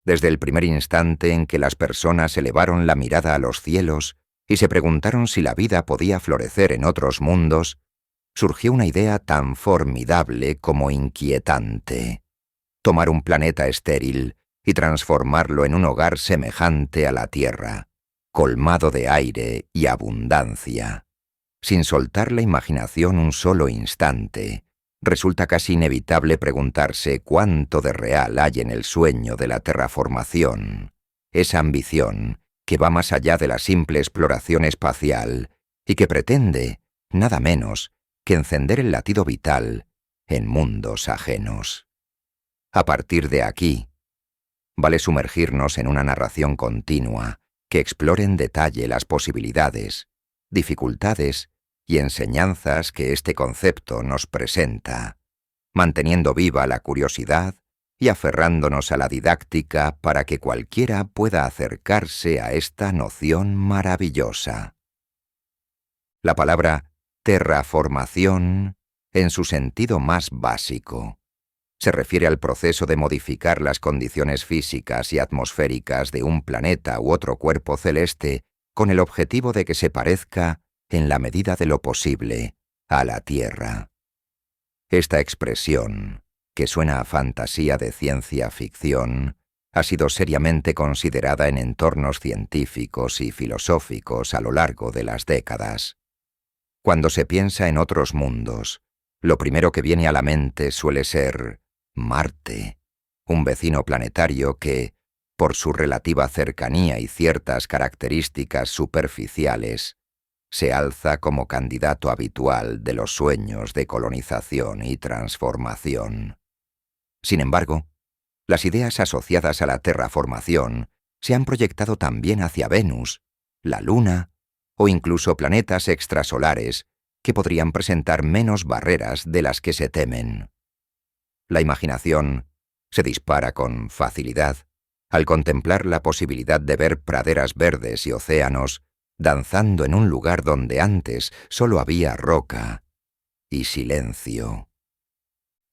Desde el primer instante en que las personas elevaron la mirada a los cielos y se preguntaron si la vida podía florecer en otros mundos, surgió una idea tan formidable como inquietante: tomar un planeta estéril y transformarlo en un hogar semejante a la Tierra, colmado de aire y abundancia. Sin soltar la imaginación un solo instante, resulta casi inevitable preguntarse cuánto de real hay en el sueño de la terraformación, esa ambición que va más allá de la simple exploración espacial y que pretende, nada menos, que encender el latido vital en mundos ajenos. A partir de aquí, vale sumergirnos en una narración continua que explore en detalle las posibilidades, dificultades y enseñanzas que este concepto nos presenta, manteniendo viva la curiosidad y aferrándonos a la didáctica para que cualquiera pueda acercarse a esta noción maravillosa. La palabra terraformación, en su sentido más básico, se refiere al proceso de modificar las condiciones físicas y atmosféricas de un planeta u otro cuerpo celeste con el objetivo de que se parezca, en la medida de lo posible, a la Tierra. Esta expresión, que suena a fantasía de ciencia ficción, ha sido seriamente considerada en entornos científicos y filosóficos a lo largo de las décadas. Cuando se piensa en otros mundos, lo primero que viene a la mente suele ser Marte, un vecino planetario que, por su relativa cercanía y ciertas características superficiales, se alza como candidato habitual de los sueños de colonización y transformación. Sin embargo, las ideas asociadas a la terraformación se han proyectado también hacia Venus, la Luna o incluso planetas extrasolares que podrían presentar menos barreras de las que se temen. La imaginación se dispara con facilidad al contemplar la posibilidad de ver praderas verdes y océanos danzando en un lugar donde antes solo había roca y silencio.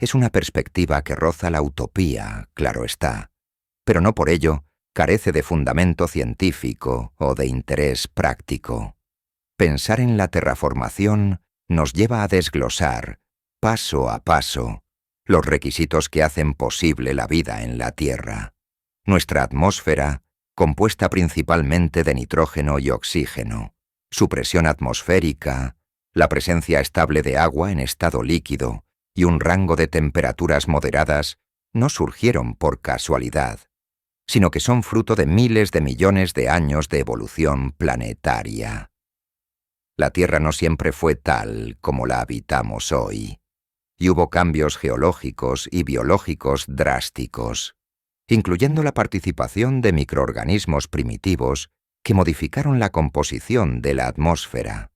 Es una perspectiva que roza la utopía, claro está, pero no por ello carece de fundamento científico o de interés práctico. Pensar en la terraformación nos lleva a desglosar, paso a paso, los requisitos que hacen posible la vida en la Tierra. Nuestra atmósfera, compuesta principalmente de nitrógeno y oxígeno, su presión atmosférica, la presencia estable de agua en estado líquido y un rango de temperaturas moderadas no surgieron por casualidad, sino que son fruto de miles de millones de años de evolución planetaria. La Tierra no siempre fue tal como la habitamos hoy, y hubo cambios geológicos y biológicos drásticos, incluyendo la participación de microorganismos primitivos que modificaron la composición de la atmósfera.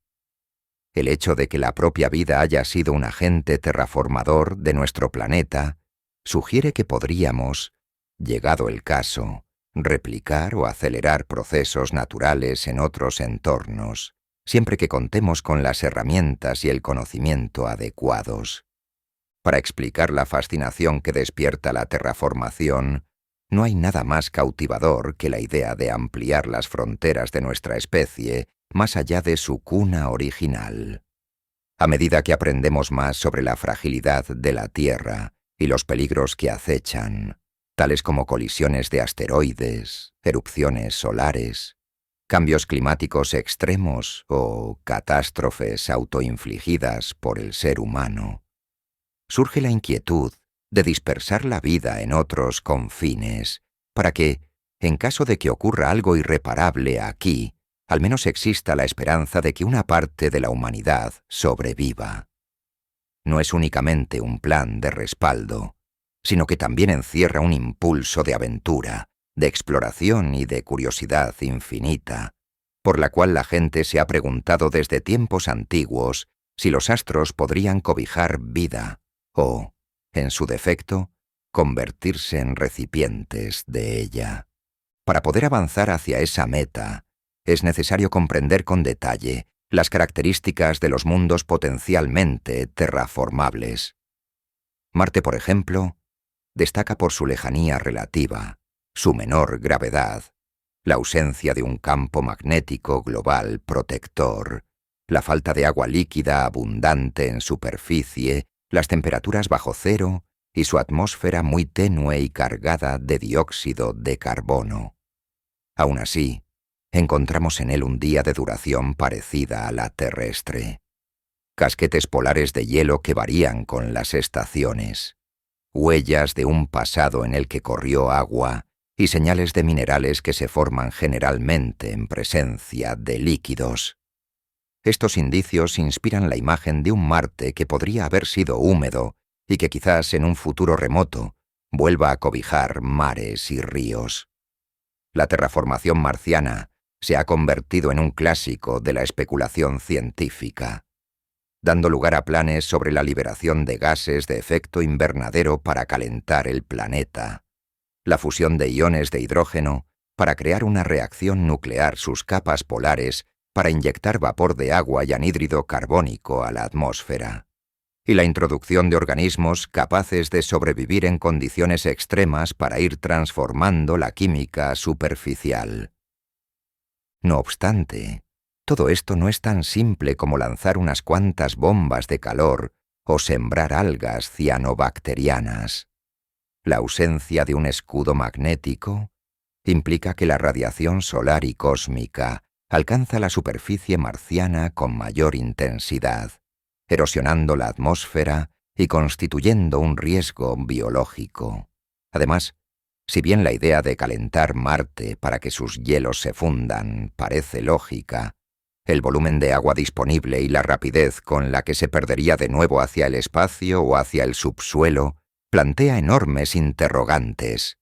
El hecho de que la propia vida haya sido un agente terraformador de nuestro planeta sugiere que podríamos, llegado el caso, replicar o acelerar procesos naturales en otros entornos, siempre que contemos con las herramientas y el conocimiento adecuados. Para explicar la fascinación que despierta la terraformación, no hay nada más cautivador que la idea de ampliar las fronteras de nuestra especie más allá de su cuna original. A medida que aprendemos más sobre la fragilidad de la Tierra y los peligros que acechan, tales como colisiones de asteroides, erupciones solares, cambios climáticos extremos o catástrofes autoinfligidas por el ser humano, surge la inquietud de dispersar la vida en otros confines, para que, en caso de que ocurra algo irreparable aquí, al menos exista la esperanza de que una parte de la humanidad sobreviva. No es únicamente un plan de respaldo, sino que también encierra un impulso de aventura, de exploración y de curiosidad infinita, por la cual la gente se ha preguntado desde tiempos antiguos si los astros podrían cobijar vida o, en su defecto, convertirse en recipientes de ella. Para poder avanzar hacia esa meta, es necesario comprender con detalle las características de los mundos potencialmente terraformables. Marte, por ejemplo, destaca por su lejanía relativa, su menor gravedad, la ausencia de un campo magnético global protector, la falta de agua líquida abundante en superficie, las temperaturas bajo cero y su atmósfera muy tenue y cargada de dióxido de carbono. Aún así, encontramos en él un día de duración parecida a la terrestre. Casquetes polares de hielo que varían con las estaciones, huellas de un pasado en el que corrió agua y señales de minerales que se forman generalmente en presencia de líquidos. Estos indicios inspiran la imagen de un Marte que podría haber sido húmedo y que quizás en un futuro remoto vuelva a cobijar mares y ríos. La terraformación marciana se ha convertido en un clásico de la especulación científica, dando lugar a planes sobre la liberación de gases de efecto invernadero para calentar el planeta, la fusión de iones de hidrógeno para crear una reacción nuclear sus capas polares para inyectar vapor de agua y anhídrido carbónico a la atmósfera, y la introducción de organismos capaces de sobrevivir en condiciones extremas para ir transformando la química superficial. No obstante, todo esto no es tan simple como lanzar unas cuantas bombas de calor o sembrar algas cianobacterianas. La ausencia de un escudo magnético implica que la radiación solar y cósmica alcanza la superficie marciana con mayor intensidad, erosionando la atmósfera y constituyendo un riesgo biológico. Además, si bien la idea de calentar Marte para que sus hielos se fundan parece lógica, el volumen de agua disponible y la rapidez con la que se perdería de nuevo hacia el espacio o hacia el subsuelo plantea enormes interrogantes.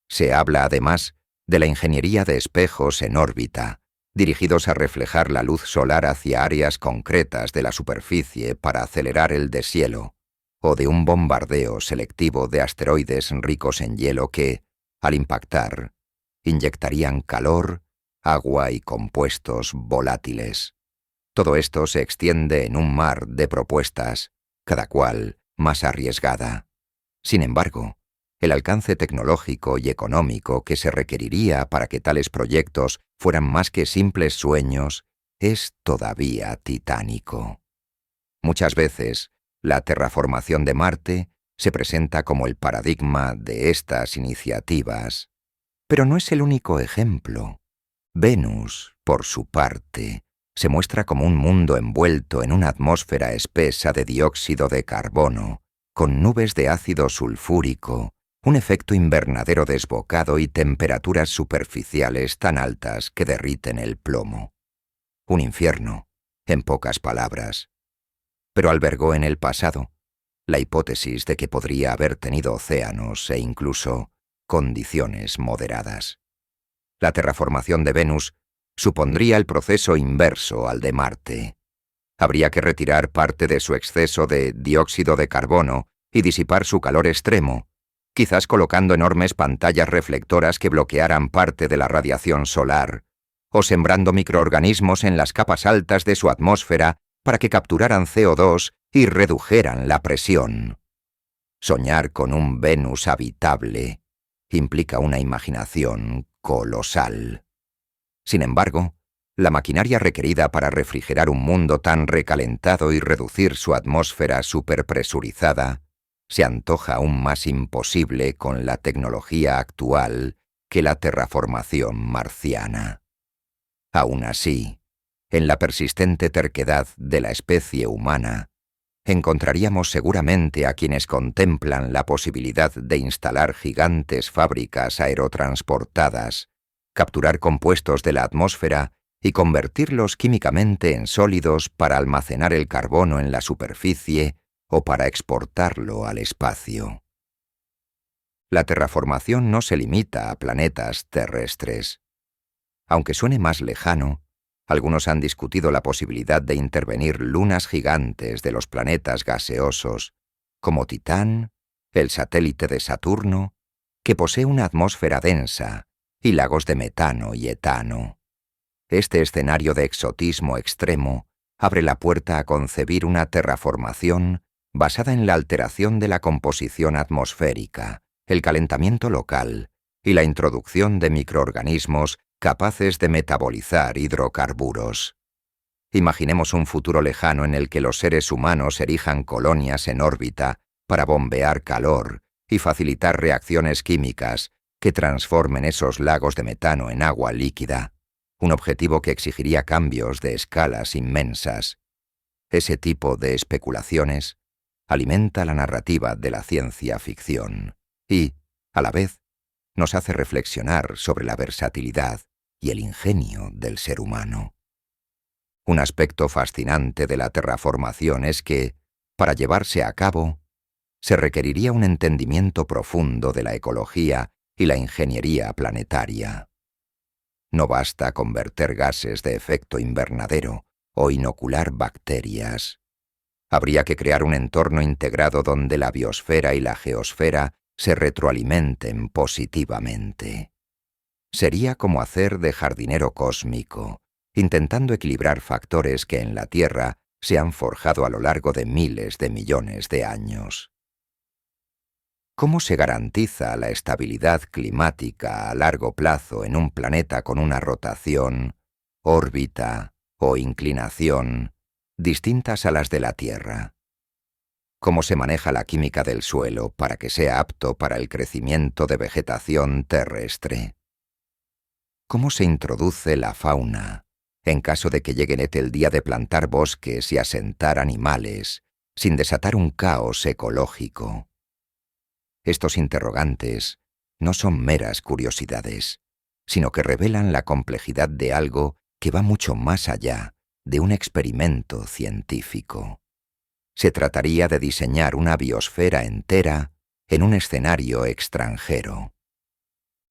Se habla además de la ingeniería de espejos en órbita, dirigidos a reflejar la luz solar hacia áreas concretas de la superficie para acelerar el deshielo, o de un bombardeo selectivo de asteroides ricos en hielo que, al impactar, inyectarían calor, agua y compuestos volátiles. Todo esto se extiende en un mar de propuestas, cada cual más arriesgada. Sin embargo, el alcance tecnológico y económico que se requeriría para que tales proyectos fueran más que simples sueños es todavía titánico. Muchas veces, la terraformación de Marte se presenta como el paradigma de estas iniciativas. Pero no es el único ejemplo. Venus, por su parte, se muestra como un mundo envuelto en una atmósfera espesa de dióxido de carbono, con nubes de ácido sulfúrico, un efecto invernadero desbocado y temperaturas superficiales tan altas que derriten el plomo. Un infierno, en pocas palabras. Pero albergó en el pasado la hipótesis de que podría haber tenido océanos e incluso condiciones moderadas. La terraformación de Venus supondría el proceso inverso al de Marte. Habría que retirar parte de su exceso de dióxido de carbono y disipar su calor extremo, quizás colocando enormes pantallas reflectoras que bloquearan parte de la radiación solar, o sembrando microorganismos en las capas altas de su atmósfera para que capturaran CO2 y redujeran la presión. Soñar con un Venus habitable implica una imaginación colosal. Sin embargo, la maquinaria requerida para refrigerar un mundo tan recalentado y reducir su atmósfera superpresurizada se antoja aún más imposible con la tecnología actual que la terraformación marciana. Aún así, en la persistente terquedad de la especie humana, encontraríamos seguramente a quienes contemplan la posibilidad de instalar gigantes fábricas aerotransportadas, capturar compuestos de la atmósfera y convertirlos químicamente en sólidos para almacenar el carbono en la superficie o para exportarlo al espacio. La terraformación no se limita a planetas terrestres. Aunque suene más lejano, algunos han discutido la posibilidad de intervenir lunas gigantes de los planetas gaseosos, como Titán, el satélite de Saturno, que posee una atmósfera densa y lagos de metano y etano. Este escenario de exotismo extremo abre la puerta a concebir una terraformación basada en la alteración de la composición atmosférica, el calentamiento local y la introducción de microorganismos capaces de metabolizar hidrocarburos. Imaginemos un futuro lejano en el que los seres humanos erijan colonias en órbita para bombear calor y facilitar reacciones químicas que transformen esos lagos de metano en agua líquida, un objetivo que exigiría cambios de escalas inmensas. Ese tipo de especulaciones alimenta la narrativa de la ciencia ficción y, a la vez, nos hace reflexionar sobre la versatilidad y el ingenio del ser humano. Un aspecto fascinante de la terraformación es que, para llevarse a cabo, se requeriría un entendimiento profundo de la ecología y la ingeniería planetaria. No basta con verter gases de efecto invernadero o inocular bacterias. Habría que crear un entorno integrado donde la biosfera y la geosfera se retroalimenten positivamente. Sería como hacer de jardinero cósmico, intentando equilibrar factores que en la Tierra se han forjado a lo largo de miles de millones de años. ¿Cómo se garantiza la estabilidad climática a largo plazo en un planeta con una rotación, órbita o inclinación distintas a las de la Tierra? ¿Cómo se maneja la química del suelo para que sea apto para el crecimiento de vegetación terrestre? ¿Cómo se introduce la fauna en caso de que llegue el día de plantar bosques y asentar animales sin desatar un caos ecológico? Estos interrogantes no son meras curiosidades, sino que revelan la complejidad de algo que va mucho más allá de un experimento científico. Se trataría de diseñar una biosfera entera en un escenario extranjero.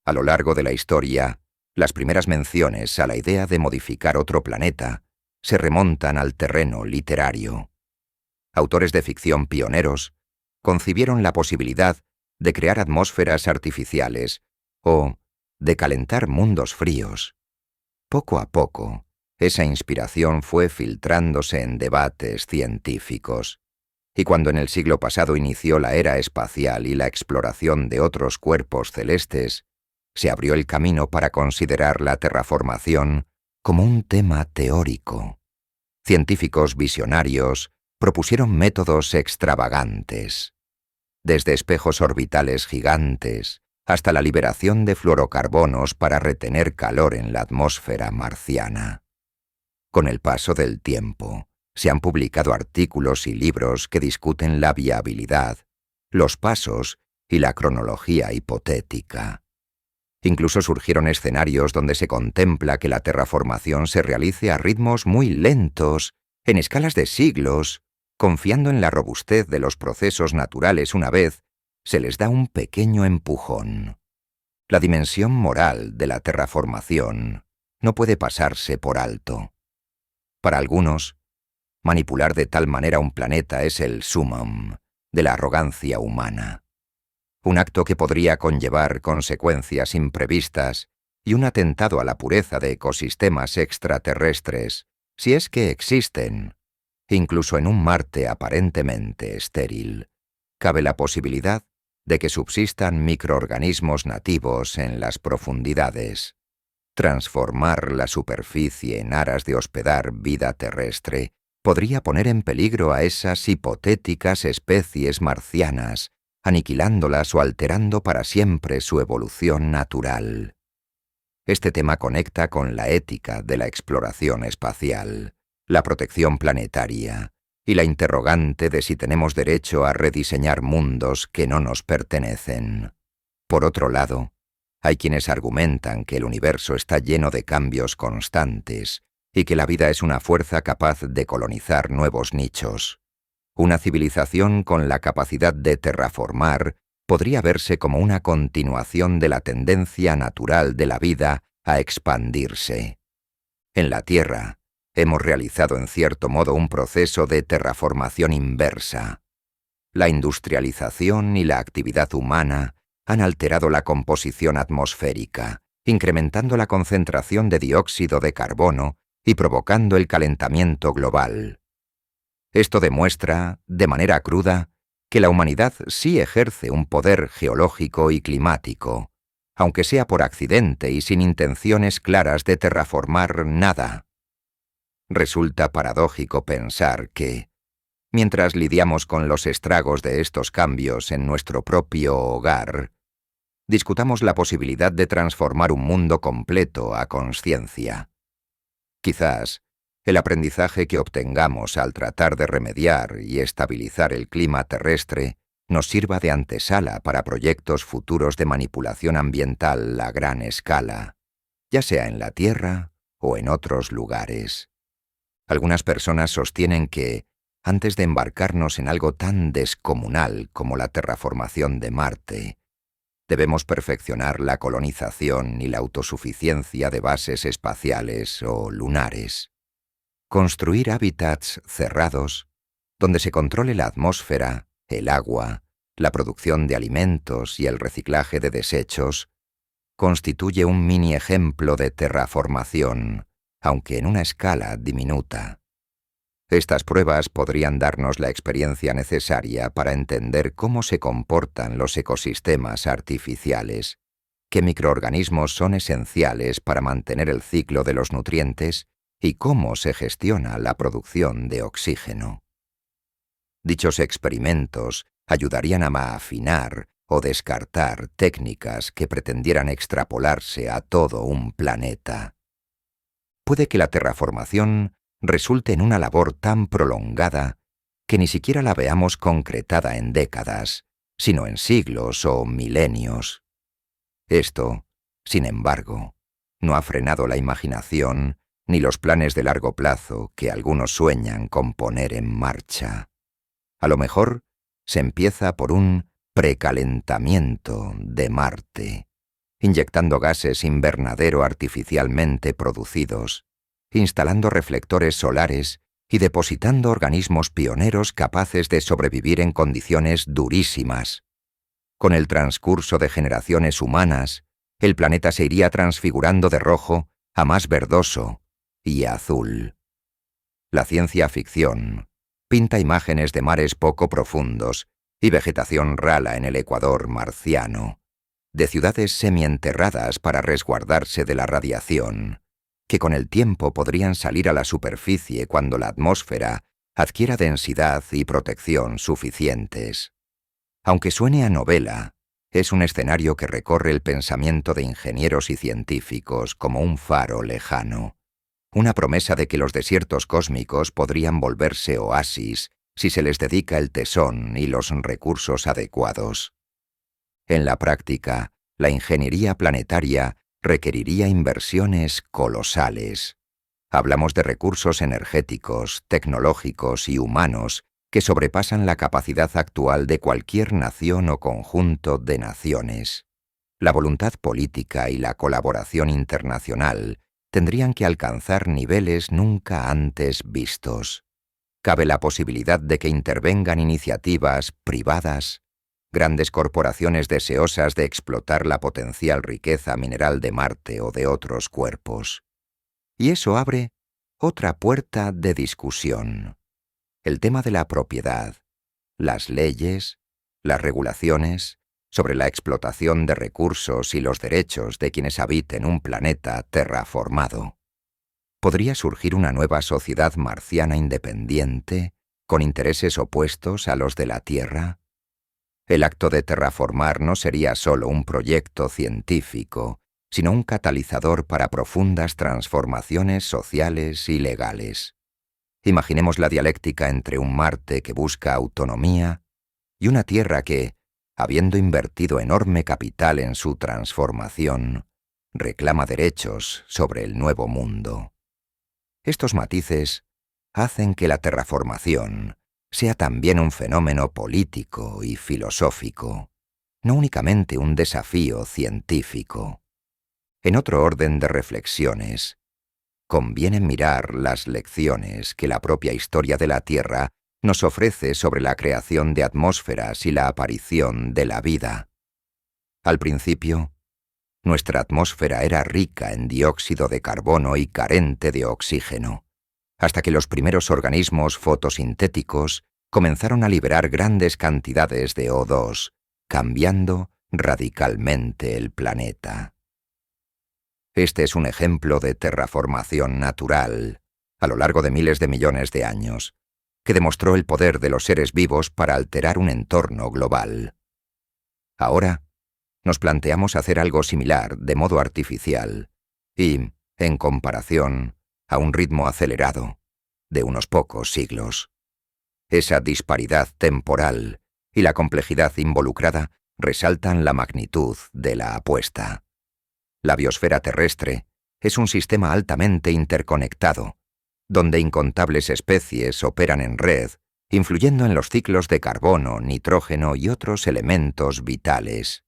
A lo largo de la historia, las primeras menciones a la idea de modificar otro planeta se remontan al terreno literario. Autores de ficción pioneros concibieron la posibilidad de crear atmósferas artificiales o de calentar mundos fríos. Poco a poco, esa inspiración fue filtrándose en debates científicos, y cuando en el siglo pasado inició la era espacial y la exploración de otros cuerpos celestes, se abrió el camino para considerar la terraformación como un tema teórico. Científicos visionarios propusieron métodos extravagantes, desde espejos orbitales gigantes hasta la liberación de fluorocarbonos para retener calor en la atmósfera marciana. Con el paso del tiempo, se han publicado artículos y libros que discuten la viabilidad, los pasos y la cronología hipotética. Incluso surgieron escenarios donde se contempla que la terraformación se realice a ritmos muy lentos, en escalas de siglos, confiando en la robustez de los procesos naturales una vez se les da un pequeño empujón. La dimensión moral de la terraformación no puede pasarse por alto. Para algunos, manipular de tal manera un planeta es el summum de la arrogancia humana. Un acto que podría conllevar consecuencias imprevistas y un atentado a la pureza de ecosistemas extraterrestres, si es que existen. Incluso en un Marte aparentemente estéril, cabe la posibilidad de que subsistan microorganismos nativos en las profundidades. Transformar la superficie en aras de hospedar vida terrestre podría poner en peligro a esas hipotéticas especies marcianas, aniquilándolas o alterando para siempre su evolución natural. Este tema conecta con la ética de la exploración espacial, la protección planetaria y la interrogante de si tenemos derecho a rediseñar mundos que no nos pertenecen. Por otro lado, hay quienes argumentan que el universo está lleno de cambios constantes y que la vida es una fuerza capaz de colonizar nuevos nichos. Una civilización con la capacidad de terraformar podría verse como una continuación de la tendencia natural de la vida a expandirse. En la Tierra, hemos realizado en cierto modo un proceso de terraformación inversa. La industrialización y la actividad humana han alterado la composición atmosférica, incrementando la concentración de dióxido de carbono y provocando el calentamiento global. Esto demuestra, de manera cruda, que la humanidad sí ejerce un poder geológico y climático, aunque sea por accidente y sin intenciones claras de terraformar nada. Resulta paradójico pensar que, mientras lidiamos con los estragos de estos cambios en nuestro propio hogar, discutamos la posibilidad de transformar un mundo completo a conciencia. Quizás el aprendizaje que obtengamos al tratar de remediar y estabilizar el clima terrestre nos sirva de antesala para proyectos futuros de manipulación ambiental a gran escala, ya sea en la Tierra o en otros lugares. Algunas personas sostienen que, antes de embarcarnos en algo tan descomunal como la terraformación de Marte, debemos perfeccionar la colonización y la autosuficiencia de bases espaciales o lunares. Construir hábitats cerrados, donde se controle la atmósfera, el agua, la producción de alimentos y el reciclaje de desechos, constituye un mini ejemplo de terraformación, aunque en una escala diminuta. Estas pruebas podrían darnos la experiencia necesaria para entender cómo se comportan los ecosistemas artificiales, qué microorganismos son esenciales para mantener el ciclo de los nutrientes y cómo se gestiona la producción de oxígeno. Dichos experimentos ayudarían a afinar o descartar técnicas que pretendieran extrapolarse a todo un planeta. Puede que la terraformación resulte en una labor tan prolongada que ni siquiera la veamos concretada en décadas, sino en siglos o milenios. Esto, sin embargo, no ha frenado la imaginación ni los planes de largo plazo que algunos sueñan con poner en marcha. A lo mejor se empieza por un precalentamiento de Marte, inyectando gases invernadero artificialmente producidos, instalando reflectores solares y depositando organismos pioneros capaces de sobrevivir en condiciones durísimas. Con el transcurso de generaciones humanas, el planeta se iría transfigurando de rojo a más verdoso y azul. La ciencia ficción pinta imágenes de mares poco profundos y vegetación rala en el ecuador marciano, de ciudades semienterradas para resguardarse de la radiación, que con el tiempo podrían salir a la superficie cuando la atmósfera adquiera densidad y protección suficientes. Aunque suene a novela, es un escenario que recorre el pensamiento de ingenieros y científicos como un faro lejano, una promesa de que los desiertos cósmicos podrían volverse oasis si se les dedica el tesón y los recursos adecuados. En la práctica, la ingeniería planetaria requeriría inversiones colosales. Hablamos de recursos energéticos, tecnológicos y humanos que sobrepasan la capacidad actual de cualquier nación o conjunto de naciones. La voluntad política y la colaboración internacional tendrían que alcanzar niveles nunca antes vistos. Cabe la posibilidad de que intervengan iniciativas privadas, grandes corporaciones deseosas de explotar la potencial riqueza mineral de Marte o de otros cuerpos. Y eso abre otra puerta de discusión: el tema de la propiedad, las leyes, las regulaciones sobre la explotación de recursos y los derechos de quienes habiten un planeta terraformado. ¿Podría surgir una nueva sociedad marciana independiente, con intereses opuestos a los de la Tierra? El acto de terraformar no sería solo un proyecto científico, sino un catalizador para profundas transformaciones sociales y legales. Imaginemos la dialéctica entre un Marte que busca autonomía y una Tierra que, habiendo invertido enorme capital en su transformación, reclama derechos sobre el nuevo mundo. Estos matices hacen que la terraformación sea también un fenómeno político y filosófico, no únicamente un desafío científico. En otro orden de reflexiones, conviene mirar las lecciones que la propia historia de la Tierra nos ofrece sobre la creación de atmósferas y la aparición de la vida. Al principio, nuestra atmósfera era rica en dióxido de carbono y carente de oxígeno, hasta que los primeros organismos fotosintéticos comenzaron a liberar grandes cantidades de O2, cambiando radicalmente el planeta. Este es un ejemplo de terraformación natural, a lo largo de miles de millones de años, que demostró el poder de los seres vivos para alterar un entorno global. Ahora, nos planteamos hacer algo similar de modo artificial y, en comparación, a un ritmo acelerado, de unos pocos siglos. Esa disparidad temporal y la complejidad involucrada resaltan la magnitud de la apuesta. La biosfera terrestre es un sistema altamente interconectado, donde incontables especies operan en red, influyendo en los ciclos de carbono, nitrógeno y otros elementos vitales.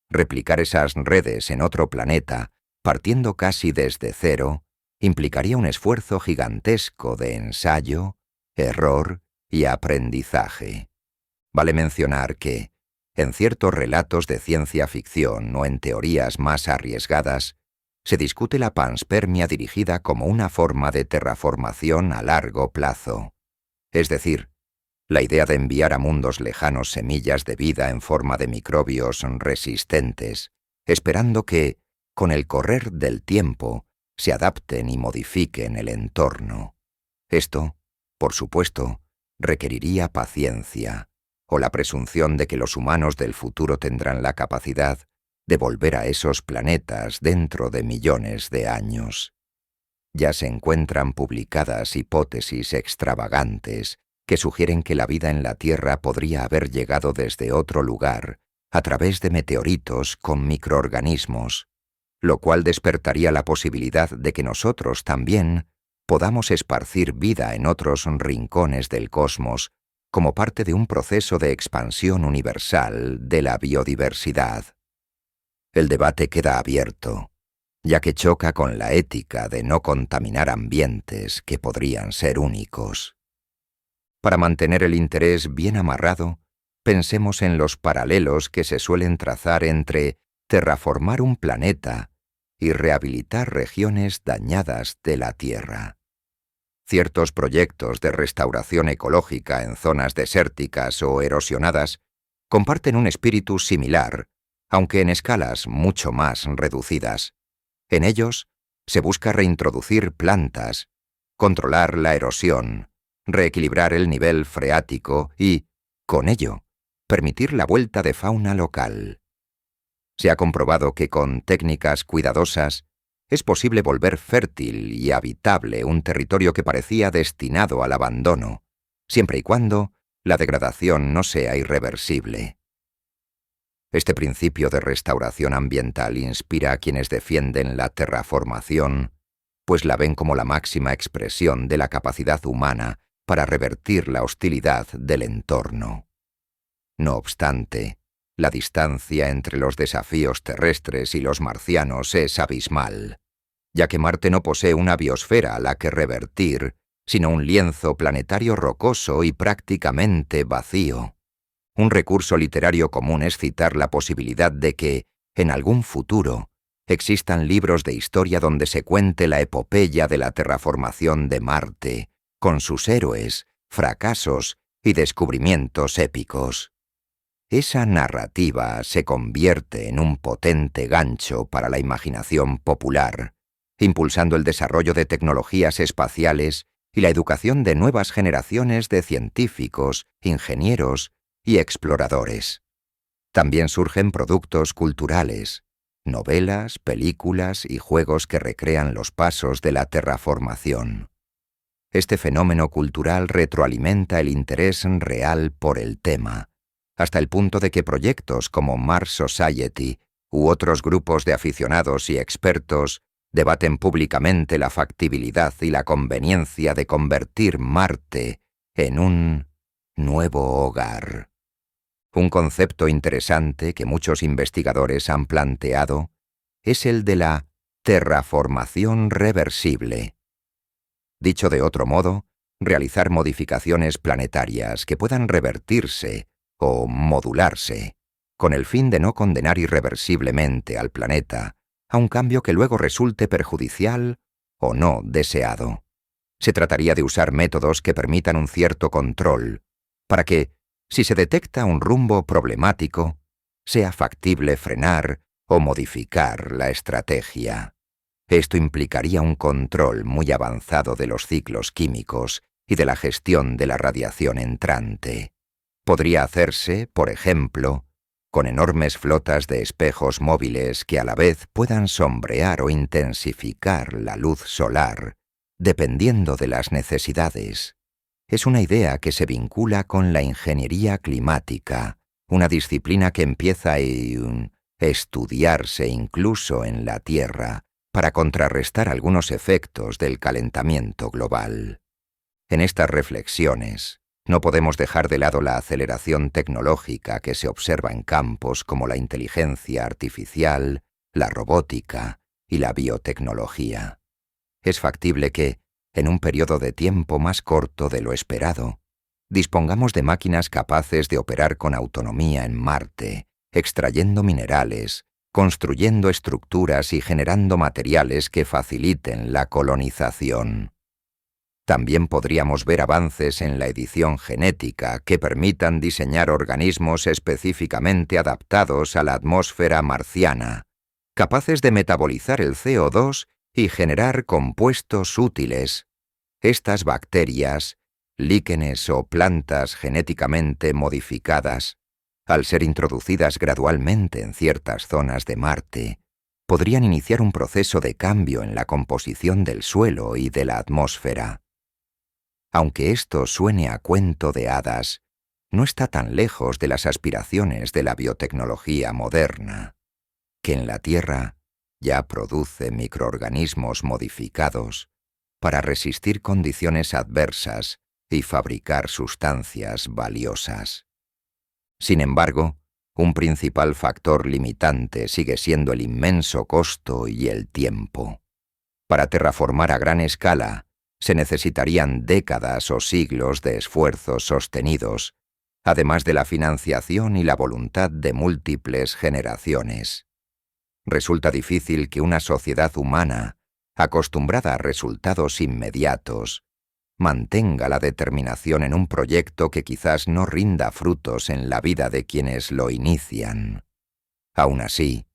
Replicar esas redes en otro planeta, partiendo casi desde cero, implicaría un esfuerzo gigantesco de ensayo, error y aprendizaje. Vale mencionar que, en ciertos relatos de ciencia ficción o en teorías más arriesgadas, se discute la panspermia dirigida como una forma de terraformación a largo plazo. Es decir, la idea de enviar a mundos lejanos semillas de vida en forma de microbios resistentes, esperando que, con el correr del tiempo, se adapten y modifiquen el entorno. Esto, por supuesto, requeriría paciencia, o la presunción de que los humanos del futuro tendrán la capacidad de volver a esos planetas dentro de millones de años. Ya se encuentran publicadas hipótesis extravagantes que sugieren que la vida en la Tierra podría haber llegado desde otro lugar, a través de meteoritos con microorganismos, lo cual despertaría la posibilidad de que nosotros también podamos esparcir vida en otros rincones del cosmos como parte de un proceso de expansión universal de la biodiversidad. El debate queda abierto, ya que choca con la ética de no contaminar ambientes que podrían ser únicos. Para mantener el interés bien amarrado, pensemos en los paralelos que se suelen trazar entre terraformar un planeta y rehabilitar regiones dañadas de la Tierra. Ciertos proyectos de restauración ecológica en zonas desérticas o erosionadas comparten un espíritu similar, aunque en escalas mucho más reducidas. En ellos se busca reintroducir plantas, controlar la erosión, reequilibrar el nivel freático y, con ello, permitir la vuelta de fauna local. Se ha comprobado que con técnicas cuidadosas es posible volver fértil y habitable un territorio que parecía destinado al abandono, siempre y cuando la degradación no sea irreversible. Este principio de restauración ambiental inspira a quienes defienden la terraformación, pues la ven como la máxima expresión de la capacidad humana para revertir la hostilidad del entorno. No obstante, la distancia entre los desafíos terrestres y los marcianos es abismal, ya que Marte no posee una biosfera a la que revertir, sino un lienzo planetario rocoso y prácticamente vacío. Un recurso literario común es citar la posibilidad de que, en algún futuro, existan libros de historia donde se cuente la epopeya de la terraformación de Marte, con sus héroes, fracasos y descubrimientos épicos. Esa narrativa se convierte en un potente gancho para la imaginación popular, impulsando el desarrollo de tecnologías espaciales y la educación de nuevas generaciones de científicos, ingenieros y exploradores. También surgen productos culturales, novelas, películas y juegos que recrean los pasos de la terraformación. Este fenómeno cultural retroalimenta el interés real por el tema, hasta el punto de que proyectos como Mars Society u otros grupos de aficionados y expertos debaten públicamente la factibilidad y la conveniencia de convertir Marte en un nuevo hogar. Un concepto interesante que muchos investigadores han planteado es el de la terraformación reversible. Dicho de otro modo, realizar modificaciones planetarias que puedan revertirse o modularse, con el fin de no condenar irreversiblemente al planeta a un cambio que luego resulte perjudicial o no deseado. Se trataría de usar métodos que permitan un cierto control, para que, si se detecta un rumbo problemático, sea factible frenar o modificar la estrategia. Esto implicaría un control muy avanzado de los ciclos químicos y de la gestión de la radiación entrante. Podría hacerse, por ejemplo, con enormes flotas de espejos móviles que a la vez puedan sombrear o intensificar la luz solar, dependiendo de las necesidades. Es una idea que se vincula con la ingeniería climática, una disciplina que empieza a estudiarse incluso en la Tierra para contrarrestar algunos efectos del calentamiento global. En estas reflexiones, no podemos dejar de lado la aceleración tecnológica que se observa en campos como la inteligencia artificial, la robótica y la biotecnología. Es factible que, en un periodo de tiempo más corto de lo esperado, dispongamos de máquinas capaces de operar con autonomía en Marte, extrayendo minerales, construyendo estructuras y generando materiales que faciliten la colonización. También podríamos ver avances en la edición genética que permitan diseñar organismos específicamente adaptados a la atmósfera marciana, capaces de metabolizar el CO2 y generar compuestos útiles. Estas bacterias, líquenes o plantas genéticamente modificadas, al ser introducidas gradualmente en ciertas zonas de Marte, podrían iniciar un proceso de cambio en la composición del suelo y de la atmósfera. Aunque esto suene a cuento de hadas, no está tan lejos de las aspiraciones de la biotecnología moderna, que en la Tierra ya produce microorganismos modificados para resistir condiciones adversas y fabricar sustancias valiosas. Sin embargo, un principal factor limitante sigue siendo el inmenso costo y el tiempo. Para terraformar a gran escala, se necesitarían décadas o siglos de esfuerzos sostenidos, además de la financiación y la voluntad de múltiples generaciones. Resulta difícil que una sociedad humana, acostumbrada a resultados inmediatos, mantenga la determinación en un proyecto que quizás no rinda frutos en la vida de quienes lo inician. Aún así,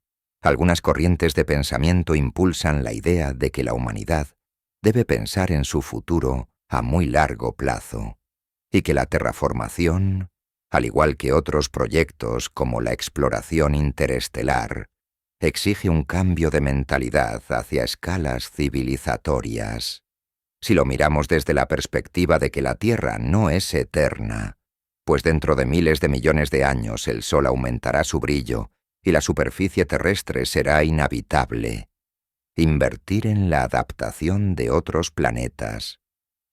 algunas corrientes de pensamiento impulsan la idea de que la humanidad debe pensar en su futuro a muy largo plazo, y que la terraformación, al igual que otros proyectos como la exploración interestelar, exige un cambio de mentalidad hacia escalas civilizatorias. Si lo miramos desde la perspectiva de que la Tierra no es eterna, pues dentro de miles de millones de años el Sol aumentará su brillo y la superficie terrestre será inhabitable, invertir en la adaptación de otros planetas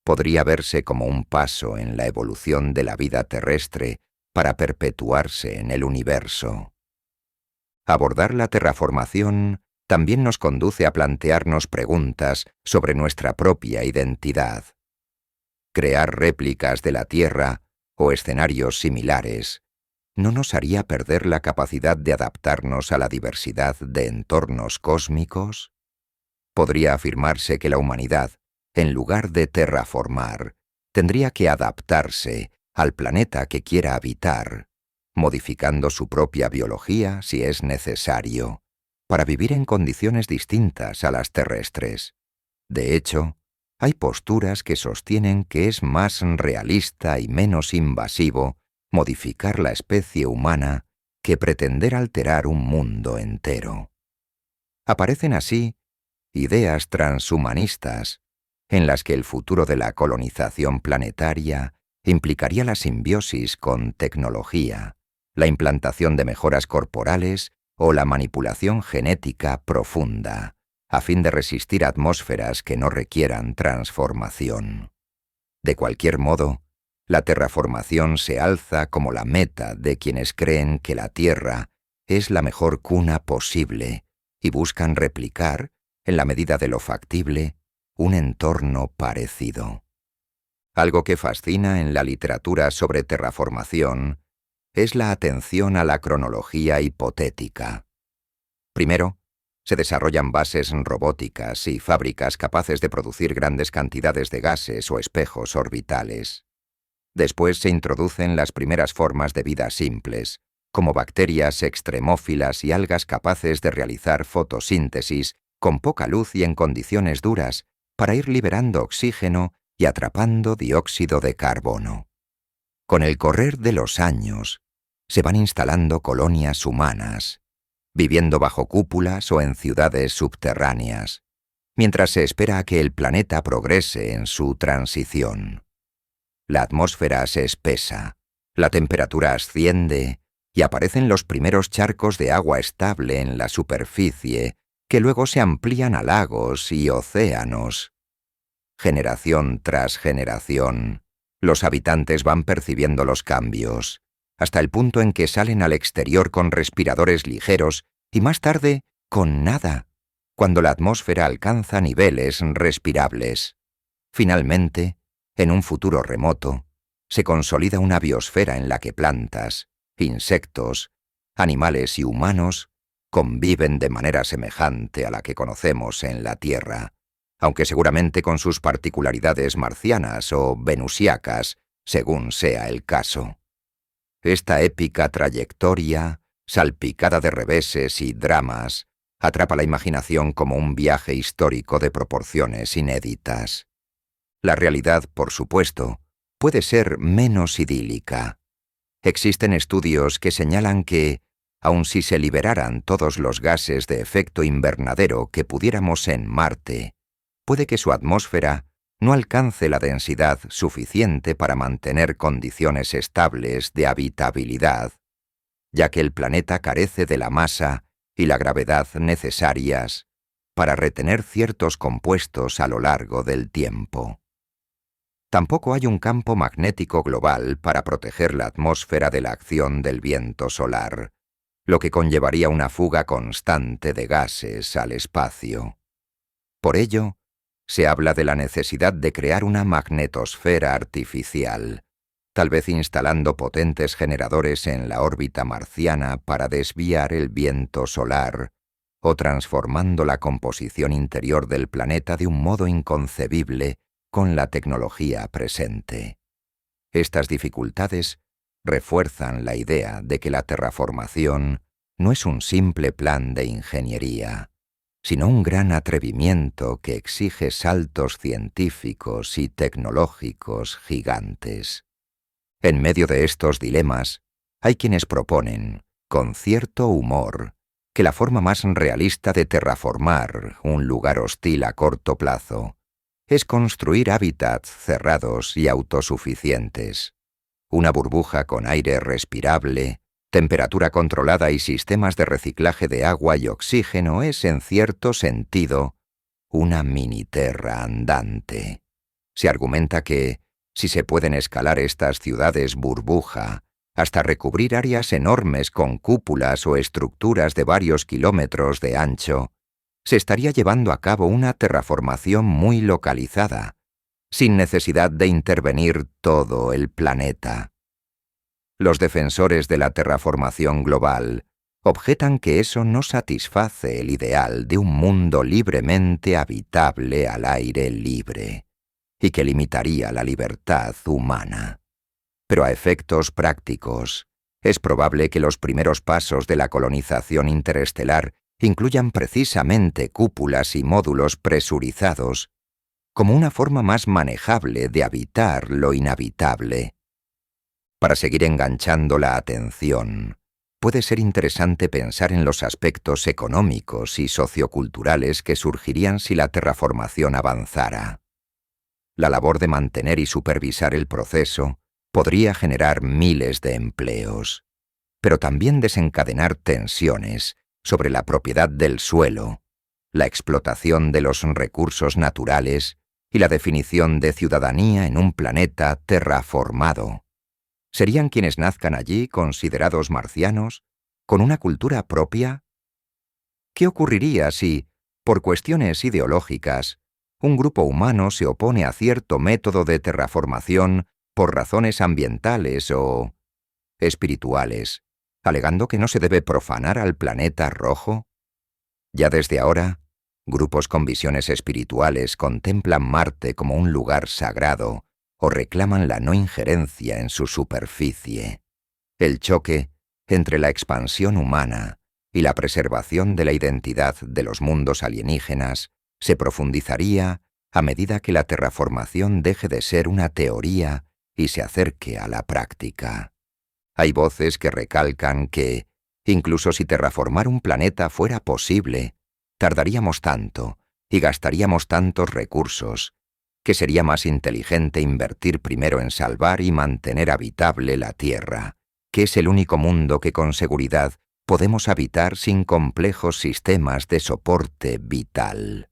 podría verse como un paso en la evolución de la vida terrestre para perpetuarse en el universo. Abordar la terraformación también nos conduce a plantearnos preguntas sobre nuestra propia identidad. Crear réplicas de la Tierra o escenarios similares no nos haría perder la capacidad de adaptarnos a la diversidad de entornos cósmicos. Podría afirmarse que la humanidad, en lugar de terraformar, tendría que adaptarse al planeta que quiera habitar, modificando su propia biología si es necesario, para vivir en condiciones distintas a las terrestres. De hecho, hay posturas que sostienen que es más realista y menos invasivo modificar la especie humana que pretender alterar un mundo entero. Aparecen así ideas transhumanistas, en las que el futuro de la colonización planetaria implicaría la simbiosis con tecnología, la implantación de mejoras corporales o la manipulación genética profunda, a fin de resistir atmósferas que no requieran transformación. De cualquier modo, la terraformación se alza como la meta de quienes creen que la Tierra es la mejor cuna posible y buscan replicar, en la medida de lo factible, un entorno parecido. Algo que fascina en la literatura sobre terraformación es la atención a la cronología hipotética. Primero, se desarrollan bases robóticas y fábricas capaces de producir grandes cantidades de gases o espejos orbitales. Después se introducen las primeras formas de vida simples, como bacterias extremófilas y algas capaces de realizar fotosíntesis con poca luz y en condiciones duras para ir liberando oxígeno y atrapando dióxido de carbono. Con el correr de los años, se van instalando colonias humanas, viviendo bajo cúpulas o en ciudades subterráneas, mientras se espera a que el planeta progrese en su transición. La atmósfera se espesa, la temperatura asciende y aparecen los primeros charcos de agua estable en la superficie, que luego se amplían a lagos y océanos. Generación tras generación, los habitantes van percibiendo los cambios, hasta el punto en que salen al exterior con respiradores ligeros y más tarde con nada, cuando la atmósfera alcanza niveles respirables. Finalmente, en un futuro remoto, se consolida una biosfera en la que plantas, insectos, animales y humanos conviven de manera semejante a la que conocemos en la Tierra, aunque seguramente con sus particularidades marcianas o venusiacas, según sea el caso. Esta épica trayectoria, salpicada de reveses y dramas, atrapa la imaginación como un viaje histórico de proporciones inéditas. La realidad, por supuesto, puede ser menos idílica. Existen estudios que señalan que, aun si se liberaran todos los gases de efecto invernadero que pudiéramos en Marte, puede que su atmósfera no alcance la densidad suficiente para mantener condiciones estables de habitabilidad, ya que el planeta carece de la masa y la gravedad necesarias para retener ciertos compuestos a lo largo del tiempo. Tampoco hay un campo magnético global para proteger la atmósfera de la acción del viento solar, lo que conllevaría una fuga constante de gases al espacio. Por ello, se habla de la necesidad de crear una magnetosfera artificial, tal vez instalando potentes generadores en la órbita marciana para desviar el viento solar, o transformando la composición interior del planeta de un modo inconcebible con la tecnología presente. Estas dificultades refuerzan la idea de que la terraformación no es un simple plan de ingeniería, sino un gran atrevimiento que exige saltos científicos y tecnológicos gigantes. En medio de estos dilemas, hay quienes proponen, con cierto humor, que la forma más realista de terraformar un lugar hostil a corto plazo es construir hábitats cerrados y autosuficientes. Una burbuja con aire respirable, temperatura controlada y sistemas de reciclaje de agua y oxígeno es, en cierto sentido, una mini-terra andante. Se argumenta que, si se pueden escalar estas ciudades burbuja hasta recubrir áreas enormes con cúpulas o estructuras de varios kilómetros de ancho, se estaría llevando a cabo una terraformación muy localizada, sin necesidad de intervenir todo el planeta. Los defensores de la terraformación global objetan que eso no satisface el ideal de un mundo libremente habitable al aire libre, y que limitaría la libertad humana. Pero a efectos prácticos, es probable que los primeros pasos de la colonización interestelar incluyan precisamente cúpulas y módulos presurizados, como una forma más manejable de habitar lo inhabitable. Para seguir enganchando la atención, puede ser interesante pensar en los aspectos económicos y socioculturales que surgirían si la terraformación avanzara. La labor de mantener y supervisar el proceso podría generar miles de empleos, pero también desencadenar tensiones sobre la propiedad del suelo, la explotación de los recursos naturales y la definición de ciudadanía en un planeta terraformado. ¿Serían quienes nazcan allí considerados marcianos, con una cultura propia? ¿Qué ocurriría si, por cuestiones ideológicas, un grupo humano se opone a cierto método de terraformación por razones ambientales o espirituales, alegando que no se debe profanar al planeta rojo? Ya desde ahora, grupos con visiones espirituales contemplan Marte como un lugar sagrado o reclaman la no injerencia en su superficie. El choque entre la expansión humana y la preservación de la identidad de los mundos alienígenas se profundizaría a medida que la terraformación deje de ser una teoría y se acerque a la práctica. Hay voces que recalcan que, incluso si terraformar un planeta fuera posible, tardaríamos tanto y gastaríamos tantos recursos, que sería más inteligente invertir primero en salvar y mantener habitable la Tierra, que es el único mundo que con seguridad podemos habitar sin complejos sistemas de soporte vital.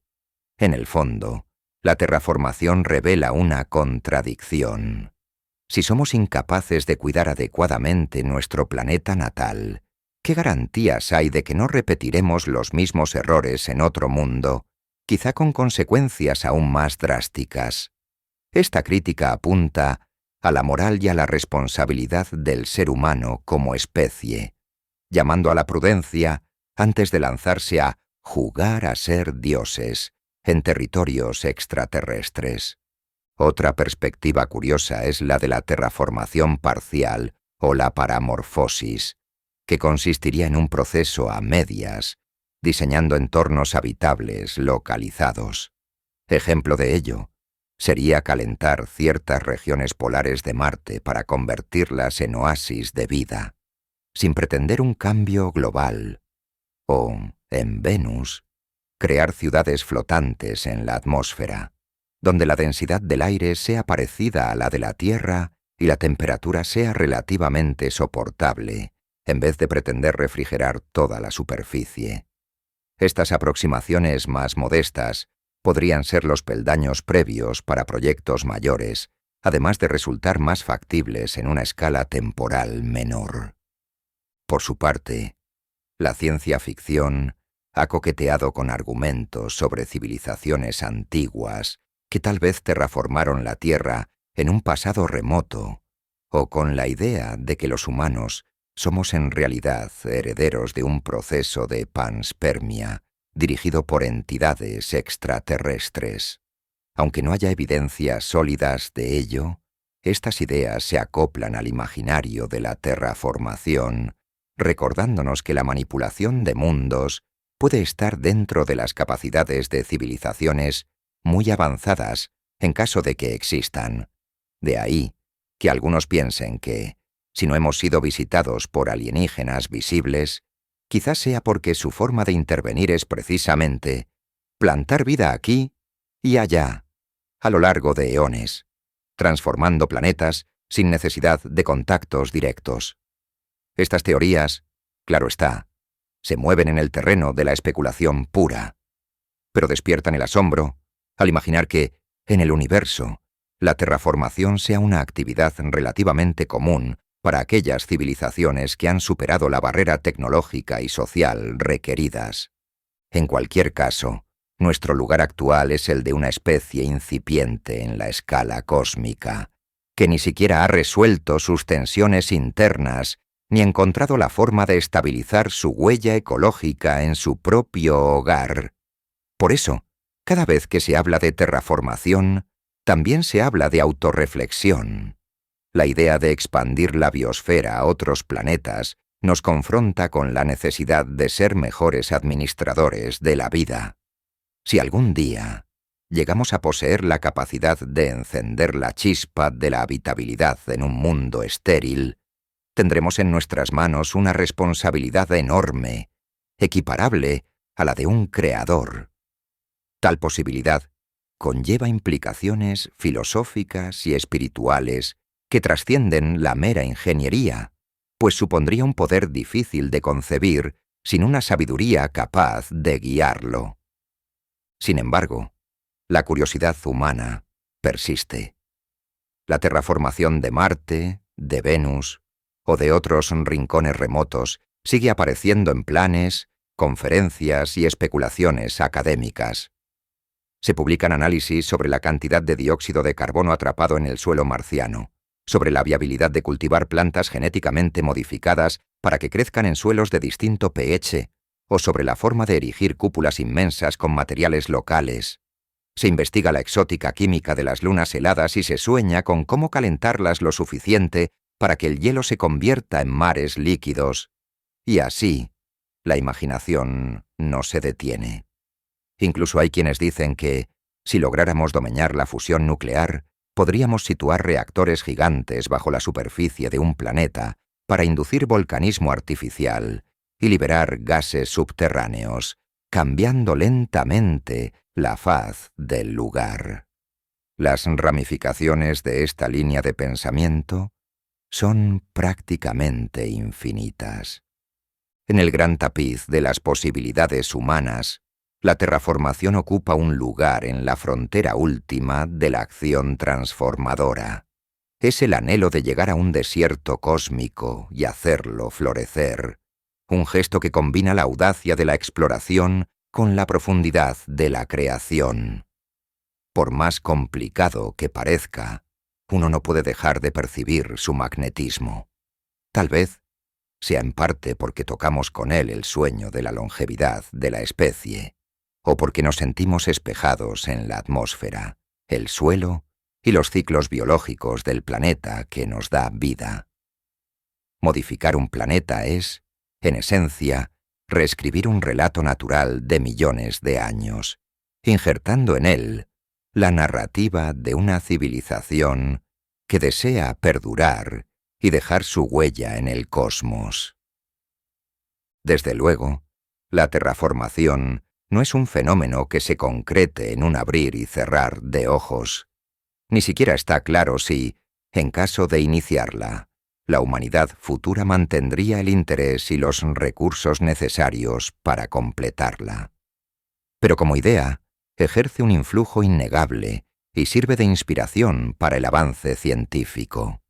En el fondo, la terraformación revela una contradicción. Si somos incapaces de cuidar adecuadamente nuestro planeta natal, ¿qué garantías hay de que no repetiremos los mismos errores en otro mundo, quizá con consecuencias aún más drásticas? Esta crítica apunta a la moral y a la responsabilidad del ser humano como especie, llamando a la prudencia antes de lanzarse a jugar a ser dioses en territorios extraterrestres. Otra perspectiva curiosa es la de la terraformación parcial o la paramorfosis, que consistiría en un proceso a medias, diseñando entornos habitables localizados. Ejemplo de ello sería calentar ciertas regiones polares de Marte para convertirlas en oasis de vida, sin pretender un cambio global, o, en Venus, crear ciudades flotantes en la atmósfera, donde la densidad del aire sea parecida a la de la Tierra y la temperatura sea relativamente soportable, en vez de pretender refrigerar toda la superficie. Estas aproximaciones más modestas podrían ser los peldaños previos para proyectos mayores, además de resultar más factibles en una escala temporal menor. Por su parte, la ciencia ficción ha coqueteado con argumentos sobre civilizaciones antiguas que tal vez terraformaron la Tierra en un pasado remoto, o con la idea de que los humanos somos en realidad herederos de un proceso de panspermia dirigido por entidades extraterrestres. Aunque no haya evidencias sólidas de ello, estas ideas se acoplan al imaginario de la terraformación, recordándonos que la manipulación de mundos puede estar dentro de las capacidades de civilizaciones muy avanzadas en caso de que existan. De ahí que algunos piensen que, si no hemos sido visitados por alienígenas visibles, quizás sea porque su forma de intervenir es precisamente plantar vida aquí y allá, a lo largo de eones, transformando planetas sin necesidad de contactos directos. Estas teorías, claro está, se mueven en el terreno de la especulación pura, pero despiertan el asombro al imaginar que, en el universo, la terraformación sea una actividad relativamente común para aquellas civilizaciones que han superado la barrera tecnológica y social requeridas. En cualquier caso, nuestro lugar actual es el de una especie incipiente en la escala cósmica, que ni siquiera ha resuelto sus tensiones internas ni encontrado la forma de estabilizar su huella ecológica en su propio hogar. Por eso, cada vez que se habla de terraformación, también se habla de autorreflexión. La idea de expandir la biosfera a otros planetas nos confronta con la necesidad de ser mejores administradores de la vida. Si algún día llegamos a poseer la capacidad de encender la chispa de la habitabilidad en un mundo estéril, tendremos en nuestras manos una responsabilidad enorme, equiparable a la de un creador. Tal posibilidad conlleva implicaciones filosóficas y espirituales que trascienden la mera ingeniería, pues supondría un poder difícil de concebir sin una sabiduría capaz de guiarlo. Sin embargo, la curiosidad humana persiste. La terraformación de Marte, de Venus o de otros rincones remotos sigue apareciendo en planes, conferencias y especulaciones académicas. Se publican análisis sobre la cantidad de dióxido de carbono atrapado en el suelo marciano, sobre la viabilidad de cultivar plantas genéticamente modificadas para que crezcan en suelos de distinto pH, o sobre la forma de erigir cúpulas inmensas con materiales locales. Se investiga la exótica química de las lunas heladas y se sueña con cómo calentarlas lo suficiente para que el hielo se convierta en mares líquidos, y así la imaginación no se detiene. Incluso hay quienes dicen que, si lográramos domeñar la fusión nuclear, podríamos situar reactores gigantes bajo la superficie de un planeta para inducir volcanismo artificial y liberar gases subterráneos, cambiando lentamente la faz del lugar. Las ramificaciones de esta línea de pensamiento son prácticamente infinitas. En el gran tapiz de las posibilidades humanas, la terraformación ocupa un lugar en la frontera última de la acción transformadora. Es el anhelo de llegar a un desierto cósmico y hacerlo florecer, un gesto que combina la audacia de la exploración con la profundidad de la creación. Por más complicado que parezca, uno no puede dejar de percibir su magnetismo. Tal vez sea en parte porque tocamos con él el sueño de la longevidad de la especie, o porque nos sentimos espejados en la atmósfera, el suelo y los ciclos biológicos del planeta que nos da vida. Modificar un planeta es, en esencia, reescribir un relato natural de millones de años, injertando en él la narrativa de una civilización que desea perdurar y dejar su huella en el cosmos. Desde luego, la terraformación no es un fenómeno que se concrete en un abrir y cerrar de ojos. Ni siquiera está claro si, en caso de iniciarla, la humanidad futura mantendría el interés y los recursos necesarios para completarla. Pero como idea, ejerce un influjo innegable y sirve de inspiración para el avance científico.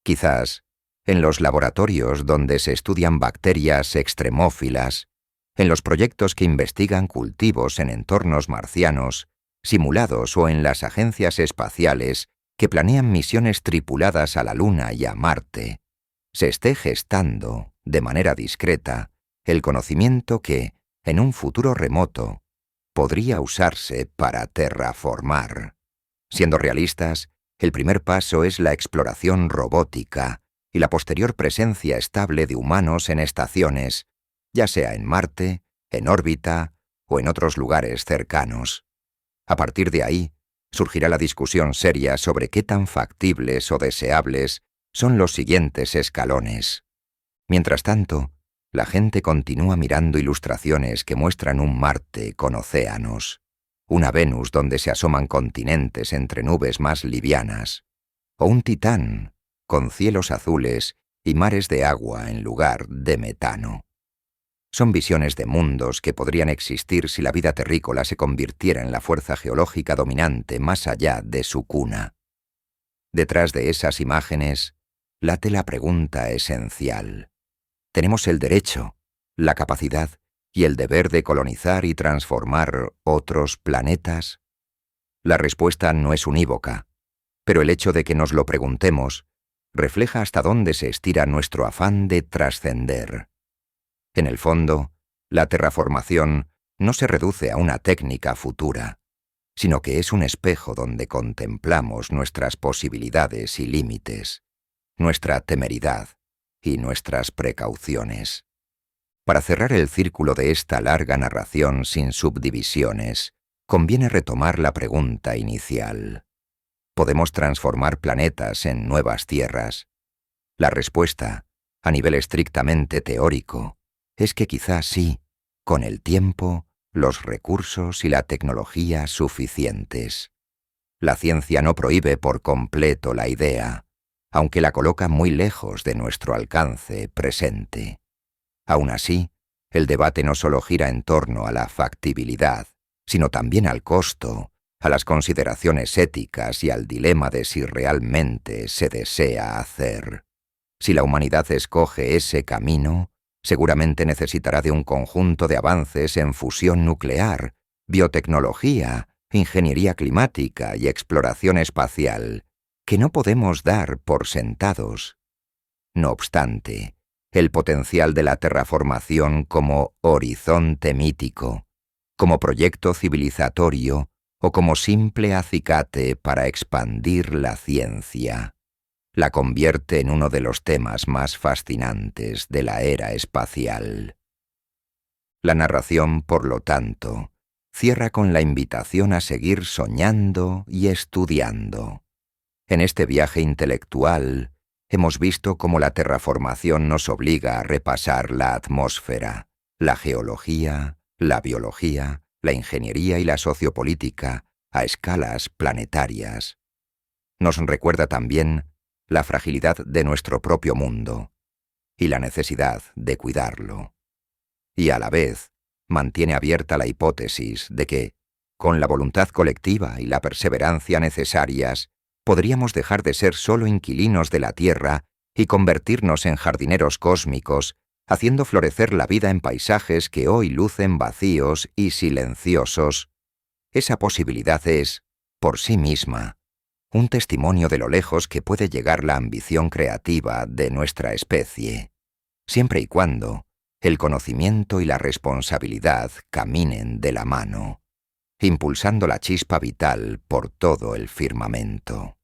Quizás, en los laboratorios donde se estudian bacterias extremófilas, en los proyectos que investigan cultivos en entornos marcianos, simulados o en las agencias espaciales que planean misiones tripuladas a la Luna y a Marte, se esté gestando, de manera discreta, el conocimiento que, en un futuro remoto, podría usarse para terraformar. Siendo realistas, el primer paso es la exploración robótica y la posterior presencia estable de humanos en estaciones, ya sea en Marte, en órbita o en otros lugares cercanos. A partir de ahí, surgirá la discusión seria sobre qué tan factibles o deseables son los siguientes escalones. Mientras tanto, la gente continúa mirando ilustraciones que muestran un Marte con océanos, una Venus donde se asoman continentes entre nubes más livianas, o un Titán con cielos azules y mares de agua en lugar de metano. Son visiones de mundos que podrían existir si la vida terrícola se convirtiera en la fuerza geológica dominante más allá de su cuna. Detrás de esas imágenes late la pregunta esencial. ¿Tenemos el derecho, la capacidad y el deber de colonizar y transformar otros planetas? La respuesta no es unívoca, pero el hecho de que nos lo preguntemos refleja hasta dónde se estira nuestro afán de trascender. En el fondo, la terraformación no se reduce a una técnica futura, sino que es un espejo donde contemplamos nuestras posibilidades y límites, nuestra temeridad y nuestras precauciones. Para cerrar el círculo de esta larga narración sin subdivisiones, conviene retomar la pregunta inicial. ¿Podemos transformar planetas en nuevas tierras? La respuesta, a nivel estrictamente teórico, es que quizás sí, con el tiempo, los recursos y la tecnología suficientes. La ciencia no prohíbe por completo la idea, aunque la coloca muy lejos de nuestro alcance presente. Aún así, el debate no solo gira en torno a la factibilidad, sino también al costo, a las consideraciones éticas y al dilema de si realmente se desea hacer. Si la humanidad escoge ese camino, seguramente necesitará de un conjunto de avances en fusión nuclear, biotecnología, ingeniería climática y exploración espacial, que no podemos dar por sentados. No obstante, el potencial de la terraformación como horizonte mítico, como proyecto civilizatorio o como simple acicate para expandir la ciencia, la convierte en uno de los temas más fascinantes de la era espacial. La narración, por lo tanto, cierra con la invitación a seguir soñando y estudiando. En este viaje intelectual, hemos visto cómo la terraformación nos obliga a repasar la atmósfera, la geología, la biología, la ingeniería y la sociopolítica a escalas planetarias. Nos recuerda también la fragilidad de nuestro propio mundo y la necesidad de cuidarlo. Y a la vez, mantiene abierta la hipótesis de que, con la voluntad colectiva y la perseverancia necesarias, podríamos dejar de ser solo inquilinos de la Tierra y convertirnos en jardineros cósmicos, haciendo florecer la vida en paisajes que hoy lucen vacíos y silenciosos. Esa posibilidad es, por sí misma, un testimonio de lo lejos que puede llegar la ambición creativa de nuestra especie, siempre y cuando el conocimiento y la responsabilidad caminen de la mano, impulsando la chispa vital por todo el firmamento.